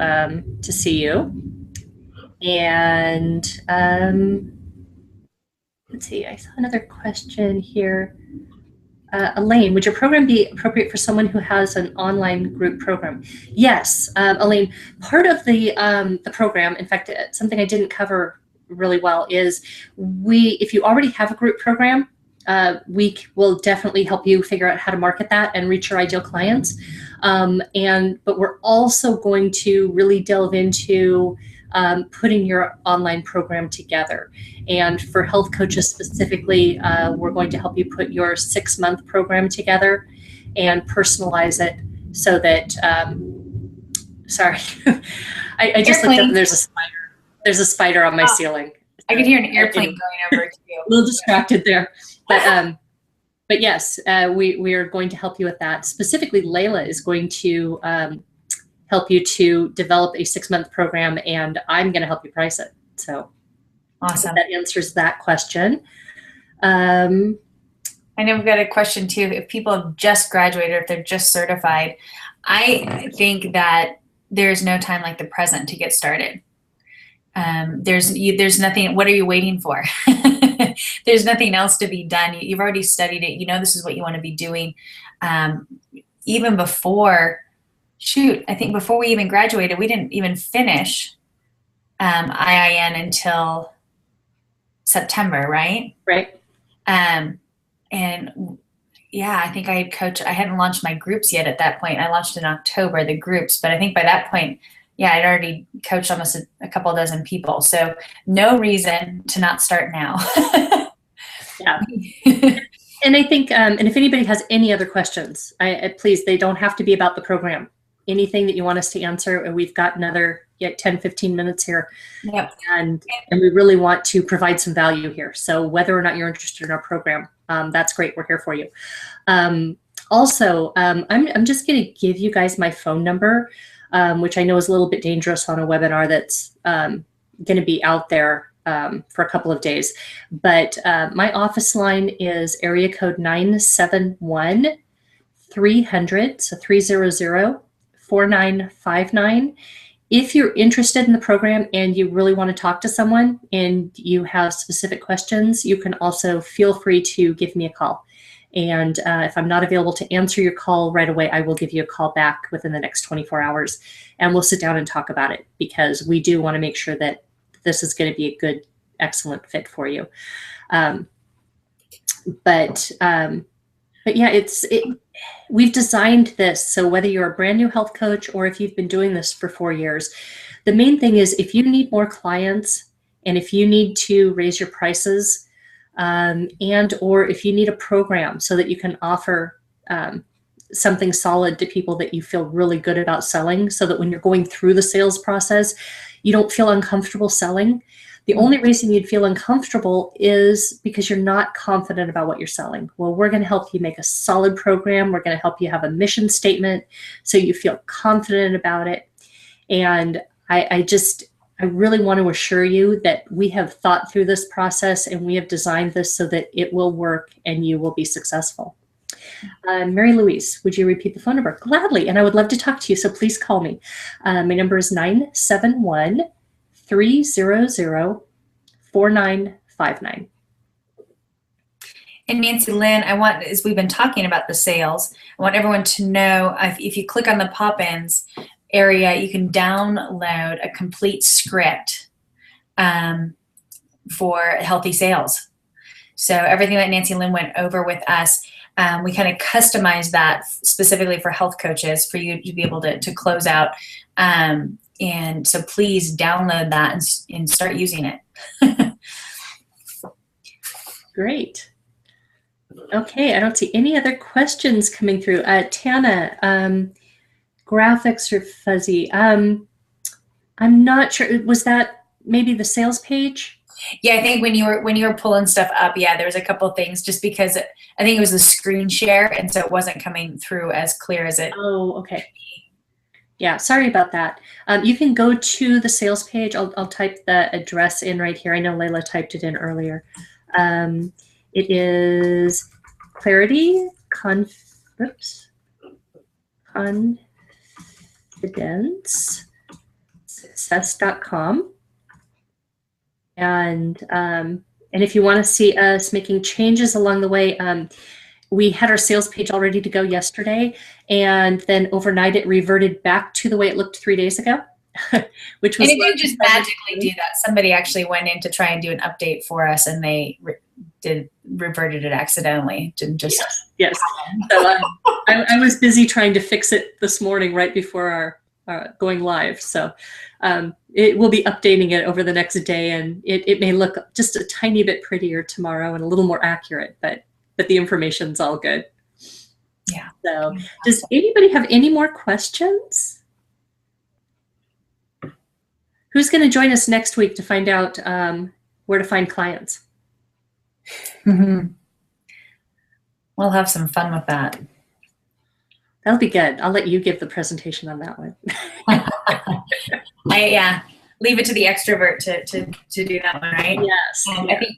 see you. And let's see, I saw another question here. Elaine, would your program be appropriate for someone who has an online group program? Yes, Elaine, part of the program, in fact, something I didn't cover really well is if you already have a group program, we will definitely help you figure out how to market that and reach your ideal clients. But we're also going to really delve into putting your online program together. And for health coaches specifically, we're going to help you put your 6-month program together and personalize it so that, sorry, I just looked up, there's a spider. There's a spider on my ceiling. I could hear an airplane going over to you. A little distracted there. But yes, we are going to help you with that. Specifically, Layla is going to help you to develop a 6-month program, and I'm going to help you price it. So awesome. That answers that question. I know we've got a question too. If people have just graduated, or if they're just certified, I think that there's no time like the present to get started. There's nothing. What are you waiting for? There's nothing else to be done. You've already studied it. You know this is what you want to be doing. Even before, I think before we even graduated, we didn't even finish IIN until September, right? Right. And yeah, I think I hadn't launched my groups yet at that point. I launched in October, the groups, but I think by that point, yeah, I'd already coached almost a couple dozen people. So no reason to not start now. Yeah. And I think, and if anybody has any other questions, please, they don't have to be about the program. Anything that you want us to answer, and we've got another 10, 15 minutes here. Yep. And we really want to provide some value here. So whether or not you're interested in our program, that's great. We're here for you. Also, I'm just going to give you guys my phone number, which I know is a little bit dangerous on a webinar that's going to be out there for a couple of days. But my office line is area code 971-300, so 300-4959. If you're interested in the program and you really want to talk to someone and you have specific questions, you can also feel free to give me a call. And if I'm not available to answer your call right away, I will give you a call back within the next 24 hours, and we'll sit down and talk about it, because we do want to make sure that this is going to be a good, excellent fit for you. But yeah, we've designed this so whether you're a brand new health coach or if you've been doing this for 4 years, the main thing is if you need more clients and if you need to raise your prices, and or if you need a program so that you can offer something solid to people that you feel really good about selling, so that when you're going through the sales process, you don't feel uncomfortable selling. The only reason you'd feel uncomfortable is because you're not confident about what you're selling. Well, we're going to help you make a solid program. We're going to help you have a mission statement so you feel confident about it. And I really want to assure you that we have thought through this process and we have designed this so that it will work and you will be successful. Mary Louise, would you repeat the phone number? Gladly, and I would love to talk to you, so please call me. My number is 971-300-4959. And Nancy-Lynn, as we've been talking about the sales, I want everyone to know if you click on the pop-ins area, you can download a complete script for healthy sales. So everything that Nancy-Lynn went over with us, we kind of customized that specifically for health coaches for you to be able to close out. And so please download that and start using it. Great. Okay, I don't see any other questions coming through. Tana, graphics are fuzzy. I'm not sure. Was that maybe the sales page? Yeah, I think when you were pulling stuff up, yeah, there was a couple of things just because I think it was the screen share, and so it wasn't coming through as clear as it. Oh, okay. Yeah, sorry about that. You can go to the sales page. I'll type the address in right here. I know Layla typed it in earlier. It is Clarity Oops. Confidence success.com. And if you want to see us making changes along the way, we had our sales page all ready to go yesterday, and then overnight it reverted back to the way it looked 3 days ago, which was. And it didn't just magically do that. Somebody actually went in to try and do an update for us, and they reverted it accidentally. Didn't just. Yes. So I was busy trying to fix it this morning right before our going live. So it will be updating it over the next day, and it may look just a tiny bit prettier tomorrow and a little more accurate, but the information's all good. Yeah. So does anybody have any more questions? Who's going to join us next week to find out where to find clients? Mm-hmm. We'll have some fun with that. That'll be good. I'll let you give the presentation on that one. Yeah, leave it to the extrovert to do that one, right? Yes. I think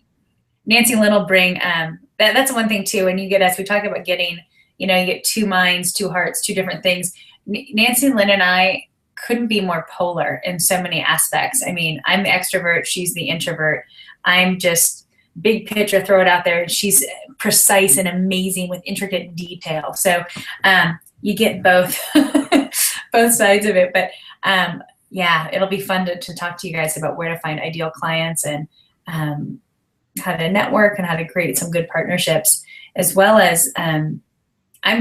Nancy-Lynn will bring, that's one thing too, when you get us, we talk about getting, you get two minds, two hearts, two different things. Nancy-Lynn and I couldn't be more polar in so many aspects. I mean, I'm the extrovert, she's the introvert. I'm just big picture, throw it out there. She's precise and amazing with intricate detail. So you get both both sides of it. But yeah, it'll be fun to talk to you guys about where to find ideal clients and how to network and how to create some good partnerships, as well as I'm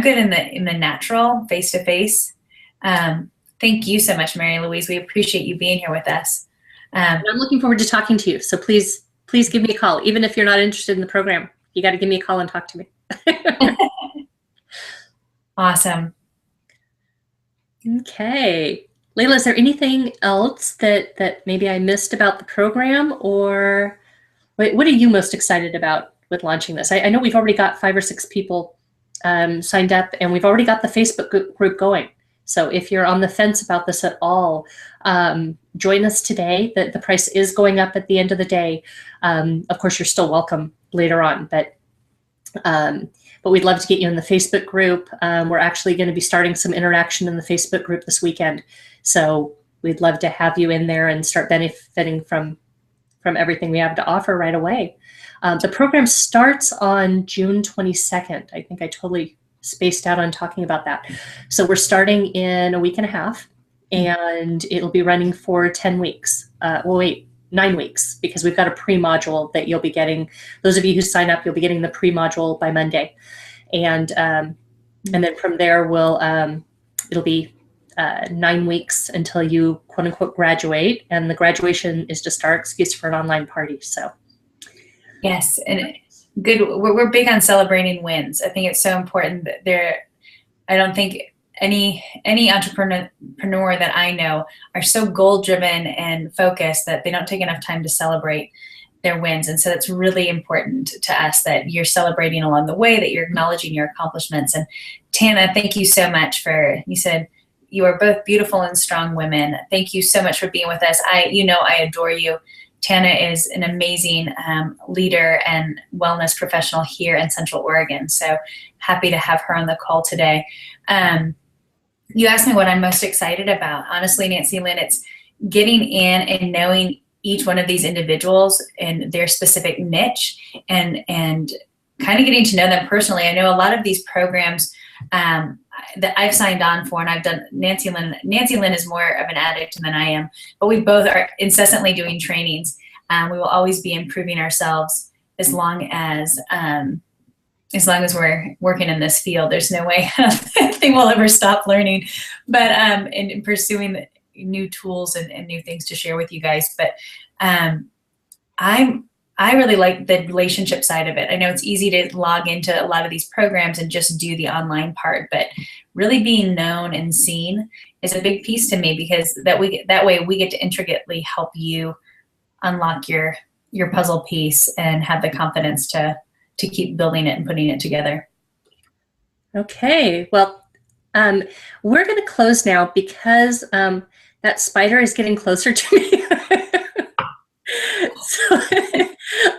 good in the natural face-to-face. Thank you so much, Mary Louise. We appreciate you being here with us. I'm looking forward to talking to you. So please give me a call. Even if you're not interested in the program, you got to give me a call and talk to me. Awesome. Okay. Layla, is there anything else that maybe I missed about the program, or what are you most excited about with launching this? I know we've already got 5 or 6 people signed up, and we've already got the Facebook group going. So if you're on the fence about this at all, join us today. The price is going up at the end of the day. Of course, you're still welcome later on, but we'd love to get you in the Facebook group. We're actually going to be starting some interaction in the Facebook group this weekend. So we'd love to have you in there and start benefiting from everything we have to offer right away. The program starts on June 22nd. I think I totally spaced out on talking about that. So we're starting in a week and a half, and it'll be running for 10 weeks. 9 weeks, because we've got a pre-module that you'll be getting. Those of you who sign up, you'll be getting the pre-module by Monday. And then from there, it'll be 9 weeks until you quote unquote graduate. And the graduation is just our excuse for an online party. So. Yes. And good. We're big on celebrating wins. I think it's so important that I don't think any entrepreneur that I know are so goal driven and focused that they don't take enough time to celebrate their wins. And so that's really important to us, that you're celebrating along the way, that you're acknowledging your accomplishments. And Tana, thank you so much you said you are both beautiful and strong women. Thank you so much for being with us. I adore you. Tana is an amazing leader and wellness professional here in Central Oregon. So happy to have her on the call today. You asked me what I'm most excited about. Honestly, Nancy-Lynn, it's getting in and knowing each one of these individuals and their specific niche, and kind of getting to know them personally. I know a lot of these programs that I've signed on for, and I've done. Nancy-Lynn is more of an addict than I am, but we both are incessantly doing trainings. We will always be improving ourselves as long as we're working in this field. There's no way I think we'll ever stop learning, but in pursuing new tools and new things to share with you guys. But I really like the relationship side of it. I know it's easy to log into a lot of these programs and just do the online part, but really being known and seen is a big piece to me, because that way we get to intricately help you unlock your puzzle piece and have the confidence to keep building it and putting it together. Okay, well, we're going to close now because that spider is getting closer to me. So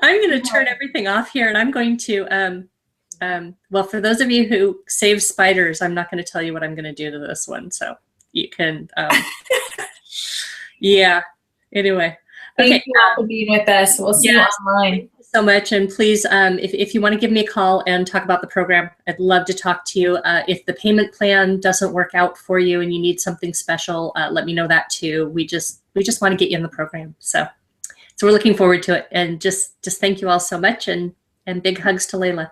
I'm going to turn everything off here, and I'm going to, well, for those of you who save spiders, I'm not going to tell you what I'm going to do to this one. So you can, yeah, anyway. Okay. Thank you all for being with us. We'll see you online. Thank you so much. And please, if you want to give me a call and talk about the program, I'd love to talk to you. If the payment plan doesn't work out for you and you need something special, let me know that too. We just want to get you in the program. So we're looking forward to it. And just thank you all so much, and big hugs to Layla.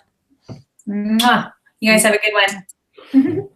Mwah. You guys have a good one.